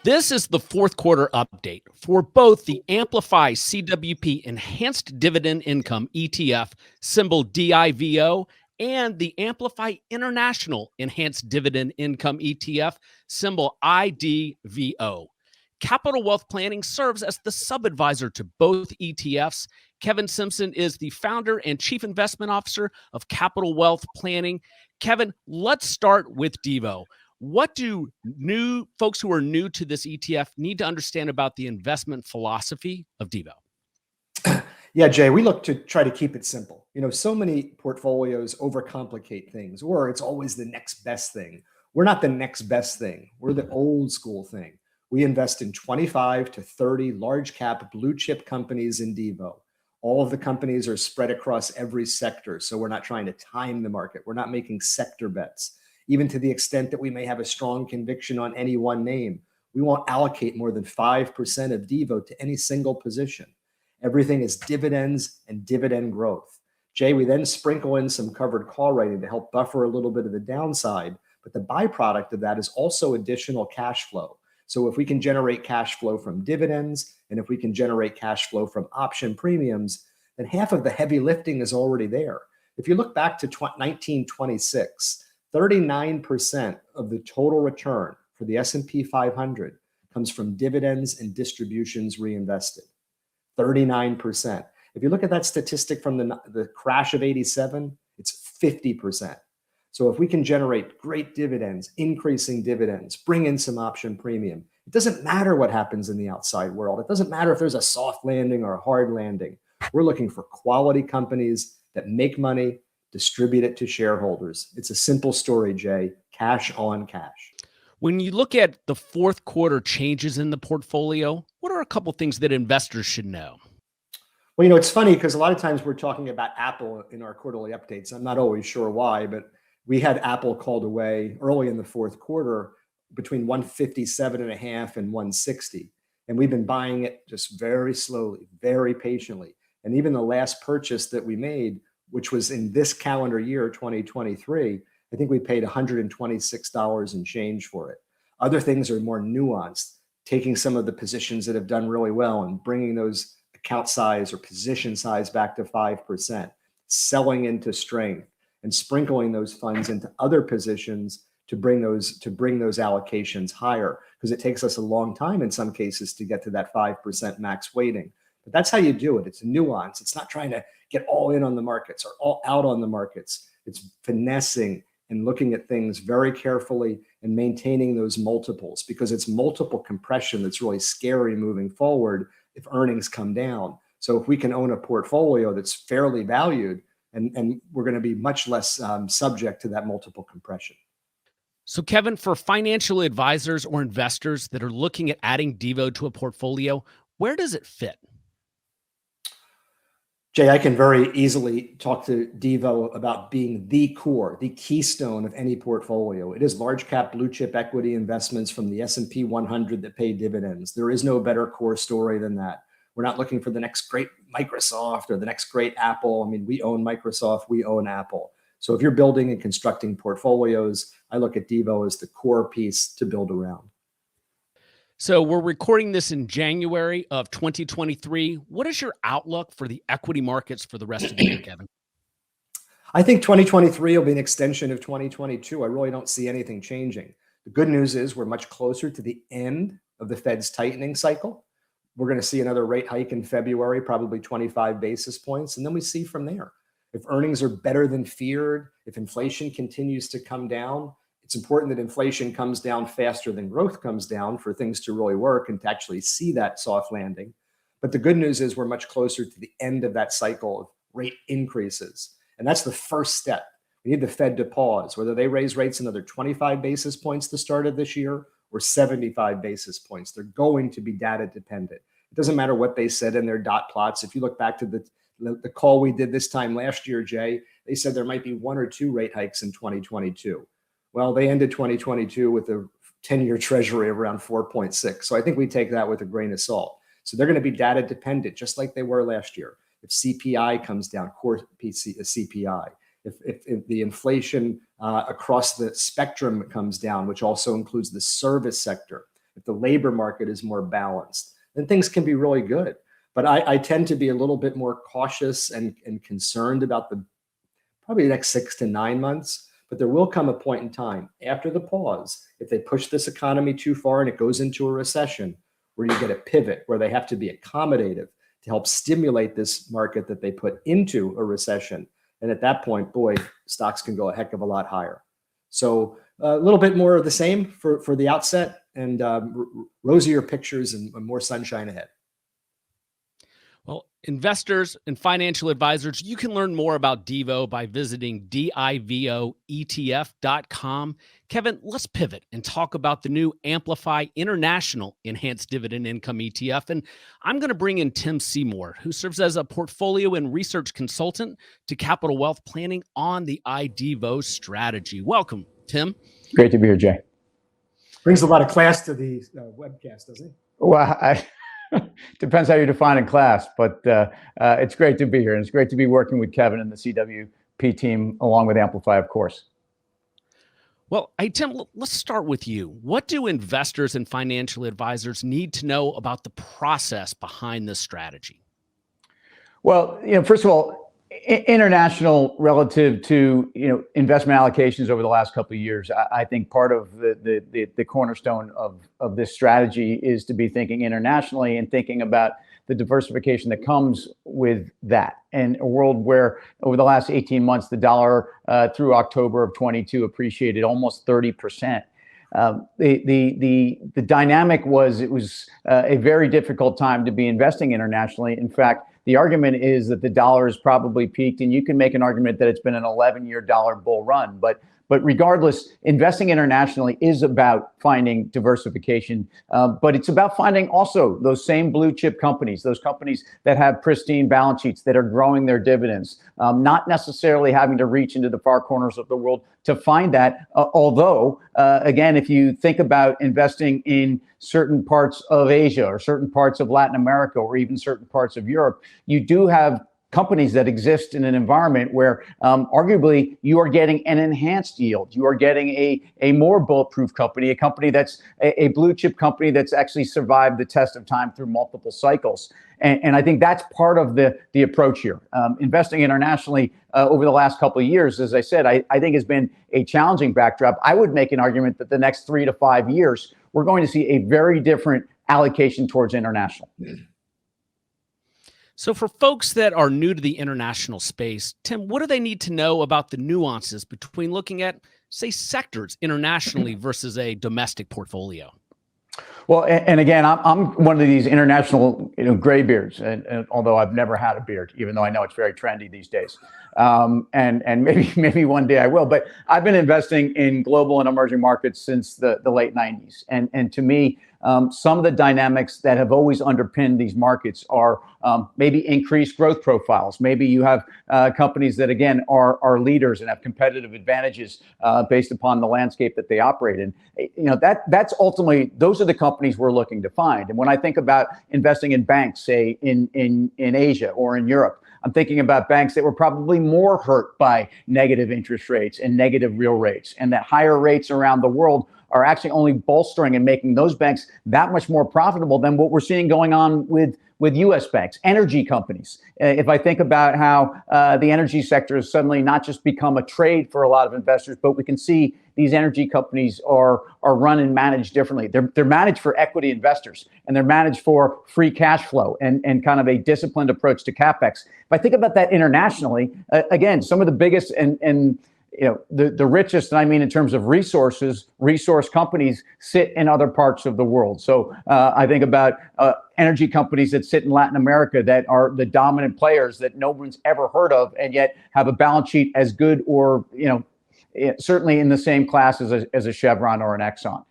This is the fourth quarter update for both the Amplify CWP Enhanced Dividend Income ETF, symbol DIVO, and the Amplify International Enhanced Dividend Income ETF, symbol IDVO. Capital Wealth Planning serves as the sub-advisor to both ETFs. Kevin Simpson is the founder and chief investment officer of Capital Wealth Planning. Kevin, let's start with DIVO. What do new folks who are new to this ETF need to understand about the investment philosophy of DIVO? Yeah, Jay, we look to try to keep it simple. So many portfolios overcomplicate things, or it's always the next best thing. We're not the next best thing. We're the old school thing. We invest in 25 to 30 large cap blue chip companies in DIVO. All of the companies are spread across every sector. So we're not trying to time the market. We're not making sector bets. Even to the extent that we may have a strong conviction on any one name, we won't allocate more than 5% of DIVO to any single position. Everything is dividends and dividend growth. Jay, we then sprinkle in some covered call writing to help buffer a little bit of the downside, but the byproduct of that is also additional cash flow. So if we can generate cash flow from dividends, and if we can generate cash flow from option premiums, then half of the heavy lifting is already there. If you look back to 1926, 39% of the total return for the S&P 500 comes from dividends and distributions reinvested. 39%. If you look at that statistic from the crash of 87, it's 50%. So if we can generate great dividends, increasing dividends, bring in some option premium, it doesn't matter what happens in the outside world. It doesn't matter if there's a soft landing or a hard landing. We're looking for quality companies that make money, distribute it to shareholders. It's a simple story, Jay. Cash on cash. When you look at the fourth quarter changes in the portfolio, what are a couple things that investors should know? Well, it's funny because a lot of times we're talking about Apple in our quarterly updates. I'm not always sure why, but we had Apple called away early in the fourth quarter between 157.5 and 160. And we've been buying it just very slowly, very patiently. And even the last purchase that we made, which was in this calendar year, 2023, I think we paid $126 and change for it. Other things are more nuanced, taking some of the positions that have done really well and bringing those account size or position size back to 5%, selling into strength and sprinkling those funds into other positions to bring those allocations higher, because it takes us a long time in some cases to get to that 5% max weighting. But that's how you do it. It's a nuance. It's not trying to get all in on the markets or all out on the markets. It's finessing and looking at things very carefully and maintaining those multiples, because it's multiple compression that's really scary moving forward if earnings come down. So if we can own a portfolio that's fairly valued, and we're going to be much less subject to that multiple compression. So Kevin, for financial advisors or investors that are looking at adding DIVO to a portfolio, where does it fit? Jay, I can very easily talk to DIVO about being the core, the keystone of any portfolio. It is large cap blue chip equity investments from the S&P 100 that pay dividends. There is no better core story than that. We're not looking for the next great Microsoft or the next great Apple. I mean, we own Microsoft, we own Apple. So if you're building and constructing portfolios, I look at DIVO as the core piece to build around. So we're recording this in January of 2023. What is your outlook for the equity markets for the rest of the year, Kevin? I think 2023 will be an extension of 2022. I really don't see anything changing. The good news is we're much closer to the end of the Fed's tightening cycle. We're going to see another rate hike in February, probably 25 basis points. And then we see from there. If earnings are better than feared, if inflation continues to come down, it's important that inflation comes down faster than growth comes down for things to really work and to actually see that soft landing. But the good news is we're much closer to the end of that cycle of rate increases. And that's the first step. We need the Fed to pause, whether they raise rates another 25 basis points the start of this year or 75 basis points. They're going to be data dependent. It doesn't matter what they said in their dot plots. If you look back to the call we did this time last year, Jay, they said there might be 1 or 2 rate hikes in 2022. Well, they ended 2022 with a 10-year treasury of around 4.6. So I think we take that with a grain of salt. So they're going to be data dependent, just like they were last year. If CPI comes down, core CPI, if the inflation across the spectrum comes down, which also includes the service sector, if the labor market is more balanced, then things can be really good. But I tend to be a little bit more cautious and concerned about probably the next 6 to 9 months. But there will come a point in time after the pause, if they push this economy too far and it goes into a recession, where you get a pivot, where they have to be accommodative to help stimulate this market that they put into a recession. And at that point, boy, stocks can go a heck of a lot higher. So a little bit more of the same for the outset, and rosier pictures and more sunshine ahead. Well, investors and financial advisors, you can learn more about DIVO by visiting DIVOetf.com. Kevin, let's pivot and talk about the new Amplify International Enhanced Dividend Income ETF. And I'm going to bring in Tim Seymour, who serves as a portfolio and research consultant to Capital Wealth Planning on the IDVO strategy. Welcome, Tim. Great to be here, Jay. Brings a lot of class to the webcast, doesn't it? Well, depends how you define a class, but it's great to be here. And it's great to be working with Kevin and the CWP team, along with Amplify, of course. Well, hey, Tim, let's start with you. What do investors and financial advisors need to know about the process behind this strategy? Well, first of all, international relative to investment allocations over the last couple of years, I think part of the cornerstone of this strategy is to be thinking internationally and thinking about the diversification that comes with that. And a world where over the last 18 months, the dollar through October of 22 appreciated almost 30%. The dynamic was, it was a very difficult time to be investing internationally. In fact, the argument is that the dollar has probably peaked, and you can make an argument that it's been an 11-year dollar bull run. But regardless, investing internationally is about finding diversification, but it's about finding also those same blue chip companies, those companies that have pristine balance sheets, that are growing their dividends, not necessarily having to reach into the far corners of the world to find that. Although, again, if you think about investing in certain parts of Asia or certain parts of Latin America or even certain parts of Europe, you do have companies that exist in an environment where arguably you are getting an enhanced yield. You are getting a more bulletproof company, a company that's a blue chip company that's actually survived the test of time through multiple cycles. And I think that's part of the approach here. Investing internationally over the last couple of years, as I said, I think has been a challenging backdrop. I would make an argument that the next 3 to 5 years, we're going to see a very different allocation towards international. So for folks that are new to the international space, Tim, what do they need to know about the nuances between looking at, say, sectors internationally versus a domestic portfolio? Well, and again, I'm one of these international, graybeards, and although I've never had a beard, even though I know it's very trendy these days, and maybe one day I will. But I've been investing in global and emerging markets since the late 90s, and to me, some of the dynamics that have always underpinned these markets are maybe increased growth profiles. Maybe you have companies that, again, are leaders and have competitive advantages based upon the landscape that they operate in. That's ultimately, those are the companies we're looking to find. And when I think about investing in banks, say in Asia or in Europe, I'm thinking about banks that were probably more hurt by negative interest rates and negative real rates, and that higher rates around the world are actually only bolstering and making those banks that much more profitable than what we're seeing going on with U.S. banks, energy companies. If I think about how the energy sector has suddenly not just become a trade for a lot of investors, but we can see these energy companies are run and managed differently. They're managed for equity investors, and they're managed for free cash flow and kind of a disciplined approach to CapEx. If I think about that internationally, again, some of the biggest and the richest, and I mean in terms of resource companies sit in other parts of the world. So I think about energy companies that sit in Latin America that are the dominant players that no one's ever heard of, and yet have a balance sheet as good or, certainly in the same class as a Chevron or an Exxon.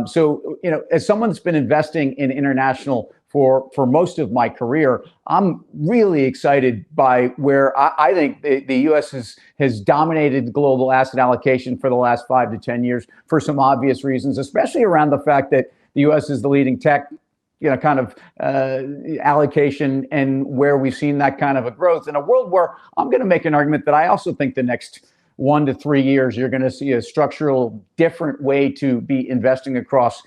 So, as someone that's been investing in international for most of my career, I'm really excited by where I think the U.S. has dominated global asset allocation for the last 5 to 10 years for some obvious reasons, especially around the fact that the U.S. is the leading tech allocation, and where we've seen that kind of a growth in a world where I'm going to make an argument that I also think the next 1 to 3 years, you're going to see a structural different way to be investing across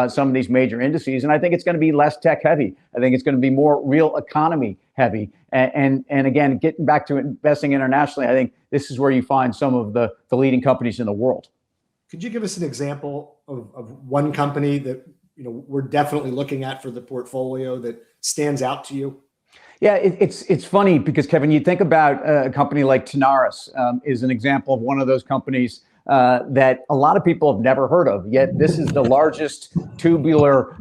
some of these major indices. And I think it's going to be less tech heavy. I think it's going to be more real economy heavy. And again, getting back to investing internationally, I think this is where you find some of the leading companies in the world. Could you give us an example of one company that we're definitely looking at for the portfolio that stands out to you? Yeah, it's funny because, Kevin, you think about a company like Tenaris is an example of one of those companies that a lot of people have never heard of, yet this is the largest tubular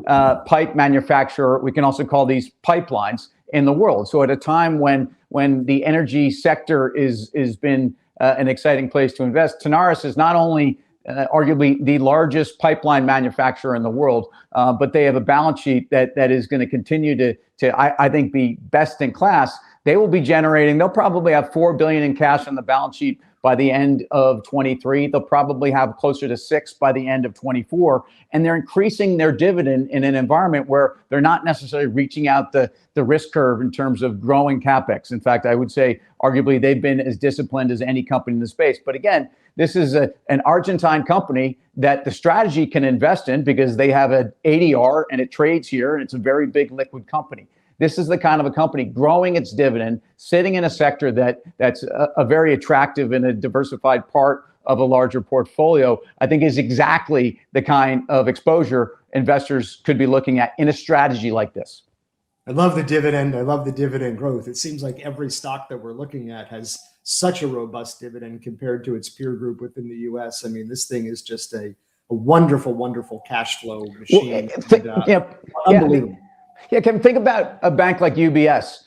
pipe manufacturer. We can also call these pipelines in the world. So at a time when the energy sector is been an exciting place to invest, Tenaris is not only arguably the largest pipeline manufacturer in the world, but they have a balance sheet that is going to continue to I think be best in class. They will be generating, they'll probably have $4 billion in cash on the balance sheet by the end of 23. They'll probably have closer to $6 billion by the end of 24. And they're increasing their dividend in an environment where they're not necessarily reaching out the risk curve in terms of growing CapEx. In fact, I would say arguably they've been as disciplined as any company in the space. But again, this is an Argentine company that the strategy can invest in because they have an ADR and it trades here and it's a very big liquid company. This is the kind of a company growing its dividend, sitting in a sector that's a very attractive and a diversified part of a larger portfolio, I think is exactly the kind of exposure investors could be looking at in a strategy like this. I love the dividend. I love the dividend growth. It seems like every stock that we're looking at has such a robust dividend compared to its peer group within the US. I mean, this thing is just a wonderful, wonderful cash flow machine. Unbelievable. Yeah, Kevin, think about a bank like UBS.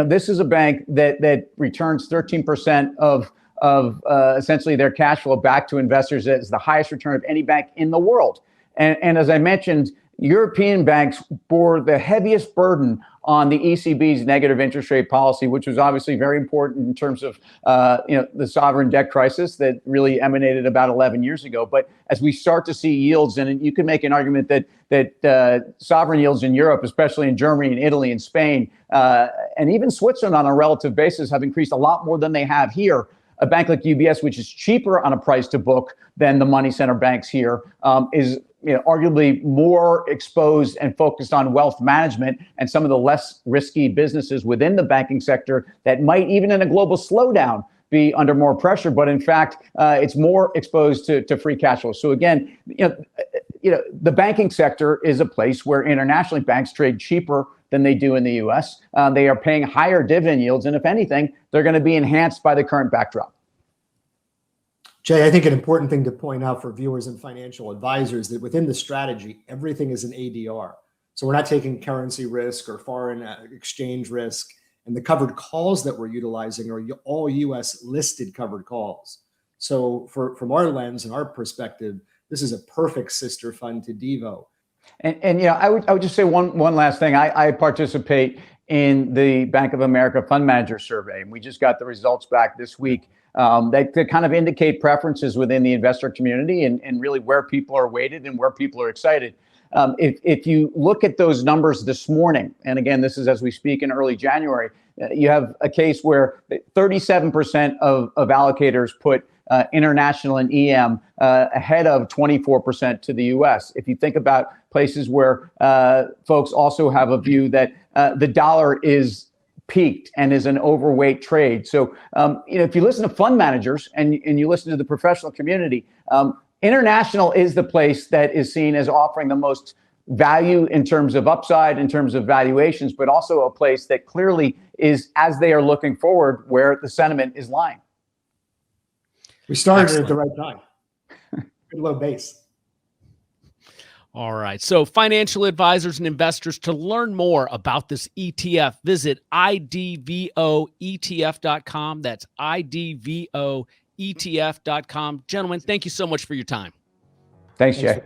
This is a bank that returns 13% of essentially their cash flow back to investors. It's the highest return of any bank in the world. And as I mentioned, European banks bore the heaviest burden on the ECB's negative interest rate policy, which was obviously very important in terms of the sovereign debt crisis that really emanated about 11 years ago. But as we start to see yields, and you can make an argument that sovereign yields in Europe, especially in Germany and Italy and Spain, and even Switzerland on a relative basis, have increased a lot more than they have here. A bank like UBS, which is cheaper on a price to book than the money center banks here, is arguably more exposed and focused on wealth management and some of the less risky businesses within the banking sector that might, even in a global slowdown, be under more pressure. But in fact, it's more exposed to free cash flow. So again, the banking sector is a place where internationally banks trade cheaper than they do in the US. They are paying higher dividend yields. And if anything, they're going to be enhanced by the current backdrop. Jay, I think an important thing to point out for viewers and financial advisors that within the strategy, everything is an ADR. So we're not taking currency risk or foreign exchange risk. And the covered calls that we're utilizing are all US listed covered calls. So from our lens and our perspective, this is a perfect sister fund to DIVO. And I would just say one last thing. I participate in the Bank of America Fund Manager Survey, and we just got the results back this week. That kind of indicate preferences within the investor community and really where people are weighted and where people are excited. If you look at those numbers this morning, and again, this is as we speak in early January, you have a case where 37% of allocators put international and EM ahead of 24% to the US. If you think about places where folks also have a view that the dollar is peaked and is an overweight trade. So, if you listen to fund managers and you listen to the professional community, international is the place that is seen as offering the most value in terms of upside, in terms of valuations, but also a place that clearly is, as they are looking forward, where the sentiment is lying. We started at the right time. Good low base. All right. So financial advisors and investors, to learn more about this ETF, visit IDVOETF.com. That's IDVOETF.com. Gentlemen, thank you so much for your time. Thanks, Jay.